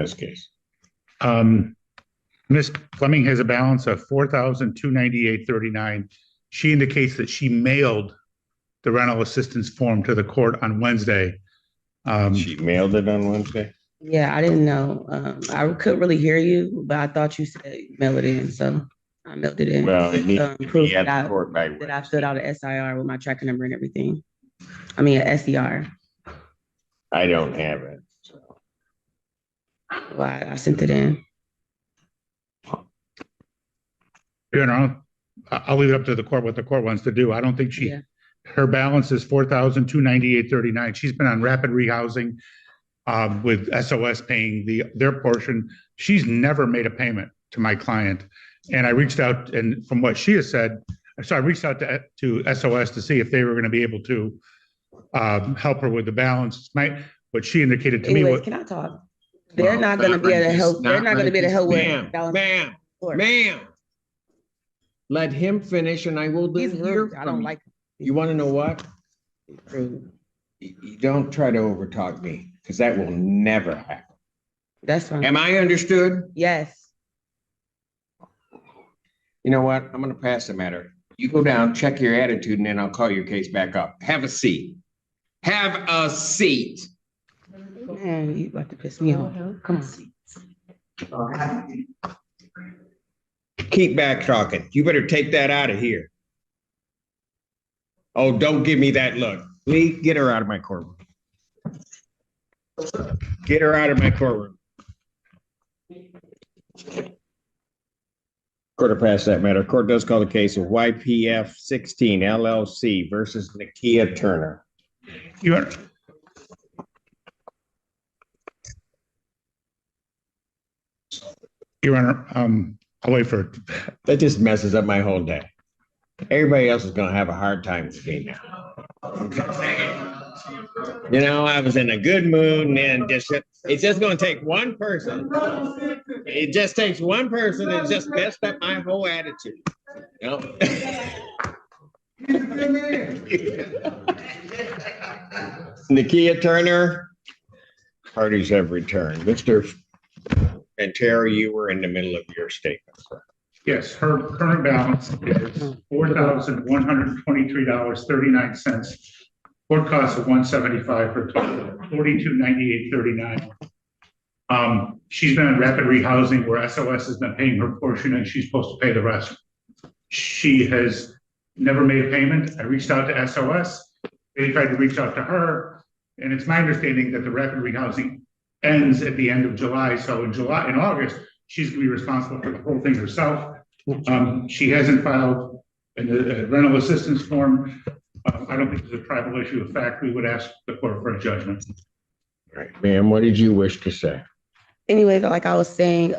this case. Ms. Fleming has a balance of $4,298.39. She indicates that she mailed the rental assistance form to the court on Wednesday. She mailed it on Wednesday? Yeah, I didn't know. I couldn't really hear you, but I thought you said mail it in, so I mailed it in. Well, it needs to Proof be at that the court by that I filled out an SIR with my tracking number and everything. I mean, an SER. I don't have it. So. Well, I sent it in. You know, I'll leave it up to the court what the court wants to do. I don't think her balance is $4,298.39. She's been on rapid rehousing with SOS paying their portion. She's never made a payment to my client. And I reached out, and from what she has said, so I reached out to SOS to see if they were going to be able to help her with the balance. What she indicated to Anyways, me. Can I talk? They're not going to be able to help. They're not going to be able to help with balance. Ma'am. Let him finish, and I will He's hear rude. I don't like. You want to know what? Rude. You don't try to overtalk me, because that will never happen. That's fine. Am I understood? Yes. You know what? I'm going to pass the matter. You go down, check your attitude, and then I'll call your case back up. Have a seat. Have a seat. Man, you about to piss me off. Come on. Keep back talking. You better take that out of here. Oh, don't give me that look. Lee, get her out of my courtroom. Get her out of my courtroom. Court to pass that matter. Court does call the case of YPF 16 LLC versus Nakia Turner. Your Honor, I'll wait for it. That just messes up my whole day. Everybody else is going to have a hard time with me now. You know, I was in a good mood, and then it's just going to take one person. It just takes one person that just messed up my whole attitude. You know? Nakia Turner, parties have returned. Mr. Terry, you were in the middle of your statement, sir. Yes, her current balance is $4,123.39. Court costs of $175 for a total of $4,298.39. She's been in rapid rehousing where SOS has been paying her portion and she's supposed to pay the rest. She has never made a payment. I reached out to SOS. They tried to reach out to her, and it's my understanding that the rapid rehousing ends at the end of July. So in August, she's going to be responsible for the whole thing herself. She hasn't filed a rental assistance form. I don't think there's a tribal issue of fact. We would ask the court for a judgment. All right, ma'am, what did you wish to say? Anyways, like I was saying,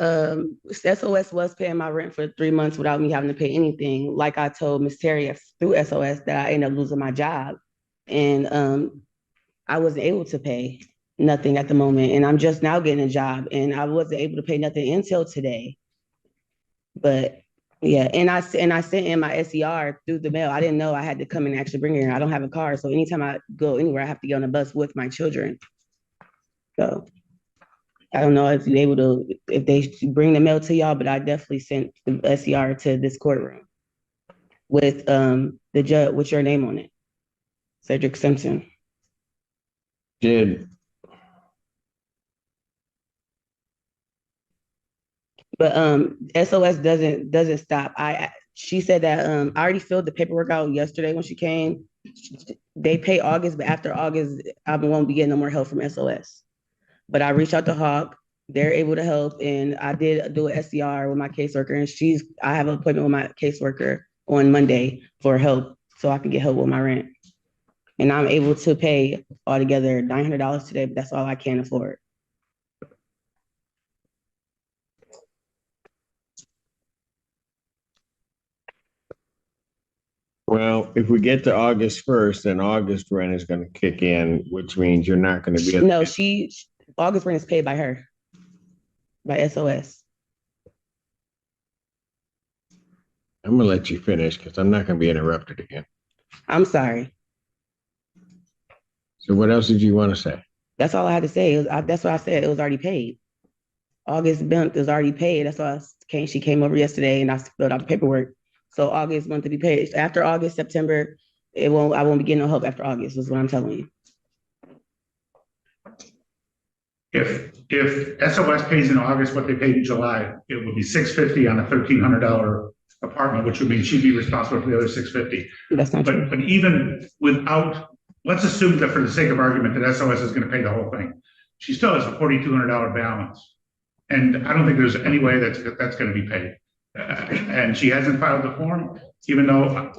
SOS was paying my rent for 3 months without me having to pay anything. Like I told Ms. Terry through SOS that I ended up losing my job, and I wasn't able to pay nothing at the moment, and I'm just now getting a job, and I wasn't able to pay nothing until today. But yeah, and I sent in my SER through the mail. I didn't know I had to come and actually bring it here. I don't have a car, so anytime I go anywhere, I have to get on a bus with my children. So I don't know if you're able to, if they bring the mail to y'all, but I definitely sent the SER to this courtroom with the judge with your name on it, Cedric Simpson. But SOS doesn't stop. She said that I already filled the paperwork out yesterday when she came. They pay August, but after August, I won't be getting no more help from SOS. But I reached out to Hawk. They're able to help, and I did do an SCR with my caseworker, and I have an appointment with my caseworker on Monday for help, so I can get help with my rent. And I'm able to pay altogether $900 today, but that's all I can afford. Well, if we get to August 1st, then August rent is going to kick in, which means you're not going to be. No, August rent is paid by her, by SOS. I'm going to let you finish because I'm not going to be interrupted again. I'm sorry. So what else did you want to say? That's all I had to say. That's what I said. It was already paid. August month is already paid. That's why she came over yesterday and I filled out the paperwork. So August month to be paid. After August, September, I won't be getting no help after August, is what I'm telling you. If SOS pays in August what they paid in July, it would be $650 on a $1,300 apartment, which would mean she'd be responsible for the other $650. That's not true. But even without, let's assume that for the sake of argument that SOS is going to pay the whole thing. She still has a $4,200 balance. And I don't think there's any way that's going to be paid. And she hasn't filed the form, even though,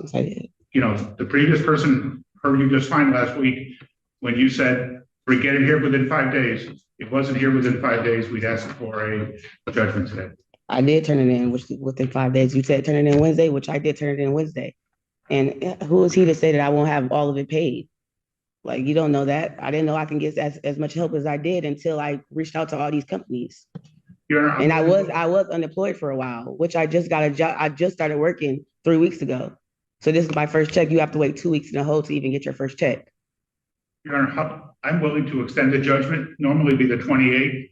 you know, the previous person heard you just fine last week when you said, we're getting here within 5 days. It wasn't here within 5 days. We'd ask for a judgment today. I did turn it in within 5 days. You said turn it in Wednesday, which I did turn it in Wednesday. And who is he to say that I won't have all of it paid? Like, you don't know that. I didn't know I can get as much help as I did until I reached out to all these companies. And I was unemployed for a while, which I just got a job. I just started working 3 weeks ago. So this is my first check. You have to wait 2 weeks in a hole to even get your first check. Your Honor, I'm willing to extend the judgment, normally be the 28th.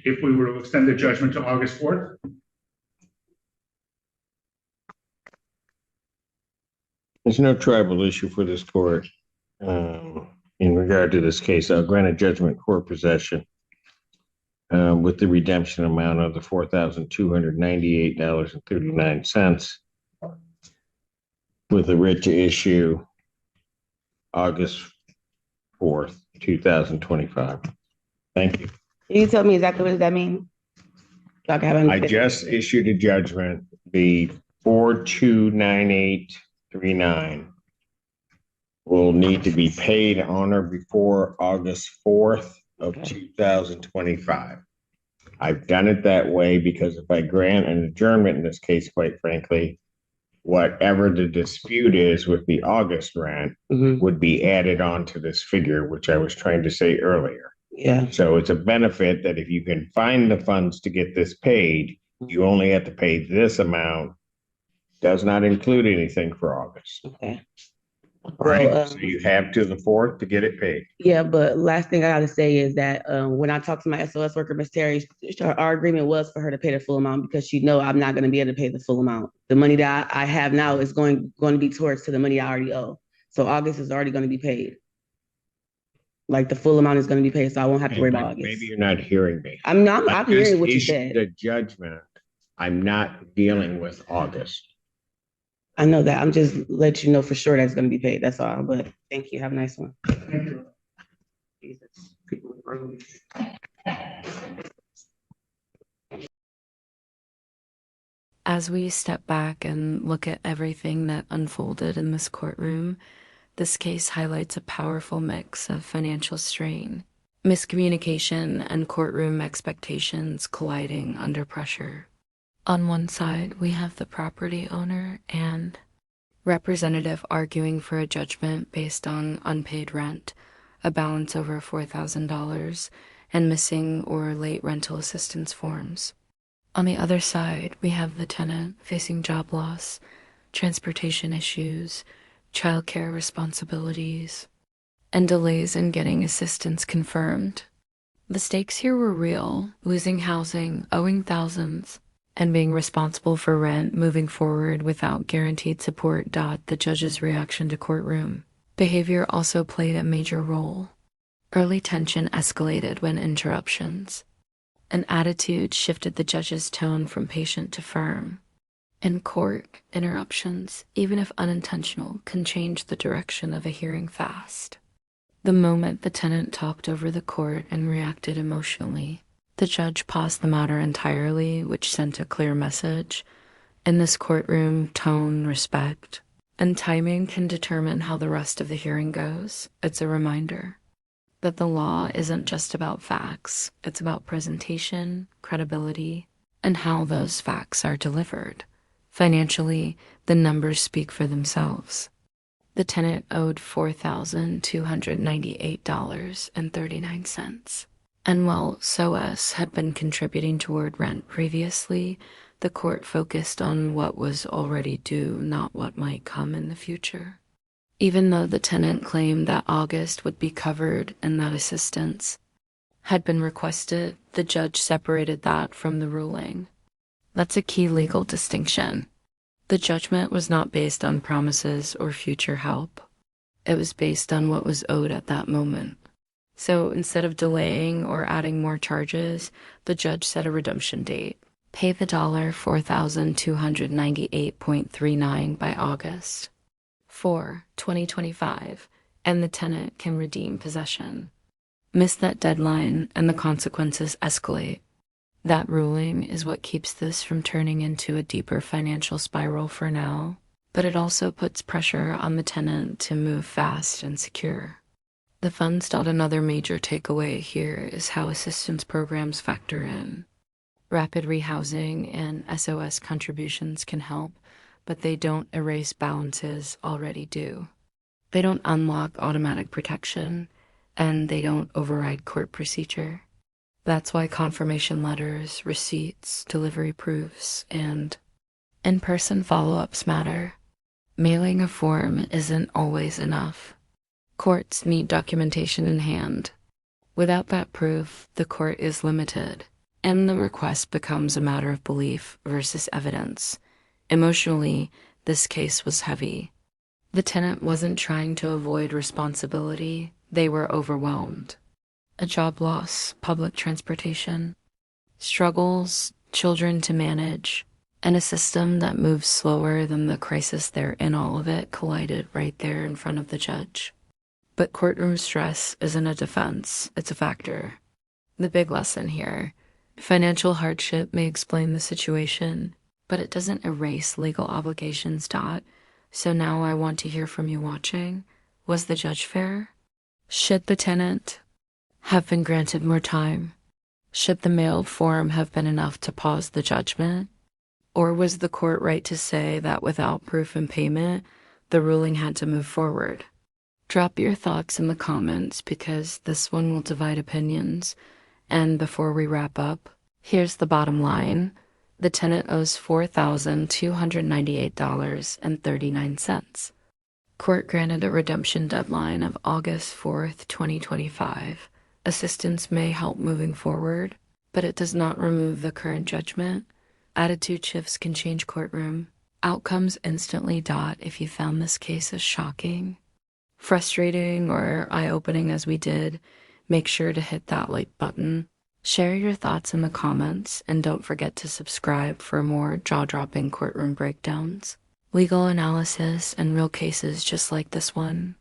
If we were to extend the judgment to August 4th. There's no tribal issue for this court in regard to this case. I'll grant a judgment court possession with the redemption amount of the $4,298.39 with a writ to issue August 4th, 2025. Thank you. Can you tell me exactly what does that mean? I just issued a judgment, the 429839 will need to be paid on or before August 4th of 2025. I've done it that way because if I grant an adjournment in this case, quite frankly, whatever the dispute is with the August rent would be added on to this figure, which I was trying to say earlier. Yeah. So it's a benefit that if you can find the funds to get this paid, you only have to pay this amount. Does not include anything for August. Okay. All right. So you have to the 4th to get it paid. Yeah, but last thing I got to say is that when I talked to my SOS worker, Ms. Terry, our agreement was for her to pay the full amount because she know I'm not going to be able to pay the full amount. The money that I have now is going to be towards to the money I already owe. So August is already going to be paid. Like the full amount is going to be paid, so I won't have to worry about August. Maybe you're not hearing me. I'm hearing what you said. The judgment, I'm not dealing with August. I know that. I'm just let you know for sure that's going to be paid. That's all. But thank you. Have a nice one. Thank you. Jesus. People with roads. As we step back and look at everything that unfolded in this courtroom, this case highlights a powerful mix of financial strain, miscommunication, and courtroom expectations colliding under pressure. On one side, we have the property owner and representative arguing for a judgment based on unpaid rent, a balance over $4,000, and missing or late rental assistance forms. On the other side, we have the tenant facing job loss, transportation issues, childcare responsibilities, and delays in getting assistance confirmed. The stakes here were real: losing housing, owing thousands, and being responsible for rent moving forward without guaranteed support. The judge's reaction to courtroom behavior also played a major role. Early tension escalated when interruptions. An attitude shifted the judge's tone from patient to firm. In court, interruptions, even if unintentional, can change the direction of a hearing fast. The moment the tenant talked over the court and reacted emotionally, the judge paused the matter entirely, which sent a clear message. In this courtroom, tone, respect, and timing can determine how the rest of the hearing goes. It's a reminder that the law isn't just about facts. It's about presentation, credibility, and how those facts are delivered. Financially, the numbers speak for themselves. The tenant owed $4,298.39. And while SOS had been contributing toward rent previously, the court focused on what was already due, not what might come in the future. Even though the tenant claimed that August would be covered in that assistance, had been requested, the judge separated that from the ruling. That's a key legal distinction. The judgment was not based on promises or future help. It was based on what was owed at that moment. So instead of delaying or adding more charges, the judge set a redemption date. Pay the $4,298.39 by August 4, 2025, and the tenant can redeem possession. Miss that deadline and the consequences escalate. That ruling is what keeps this from turning into a deeper financial spiral for now, but it also puts pressure on the tenant to move fast and secure. The funds thought another major takeaway here is how assistance programs factor in. Rapid rehousing and SOS contributions can help, but they don't erase balances already due. They don't unlock automatic protection, and they don't override court procedure. That's why confirmation letters, receipts, delivery proofs, and in-person follow-ups matter. Mailing a form isn't always enough. Courts need documentation in hand. Without that proof, the court is limited, and the request becomes a matter of belief versus evidence. Emotionally, this case was heavy. The tenant wasn't trying to avoid responsibility. They were overwhelmed. A job loss, public transportation, struggles, children to manage, and a system that moves slower than the crisis they're in. All of it collided right there in front of the judge. But courtroom stress isn't a defense, it's a factor. The big lesson here: financial hardship may explain the situation, but it doesn't erase legal obligations. So now I want to hear from you watching. Was the judge fair? Should the tenant have been granted more time? Should the mailed form have been enough to pause the judgment? Or was the court right to say that without proof and payment, the ruling had to move forward? Drop your thoughts in the comments because this one will divide opinions. And before we wrap up, here's the bottom line. The tenant owes $4,298.39. Court granted a redemption deadline of August 4th, 2025. Assistance may help moving forward, but it does not remove the current judgment. Attitude shifts can change courtroom. Outcomes instantly. If you found this case as shocking, frustrating, or eye-opening as we did, make sure to hit that like button. Share your thoughts in the comments, and don't forget to subscribe for more jaw-dropping courtroom breakdowns, legal analysis, and real cases just like this one.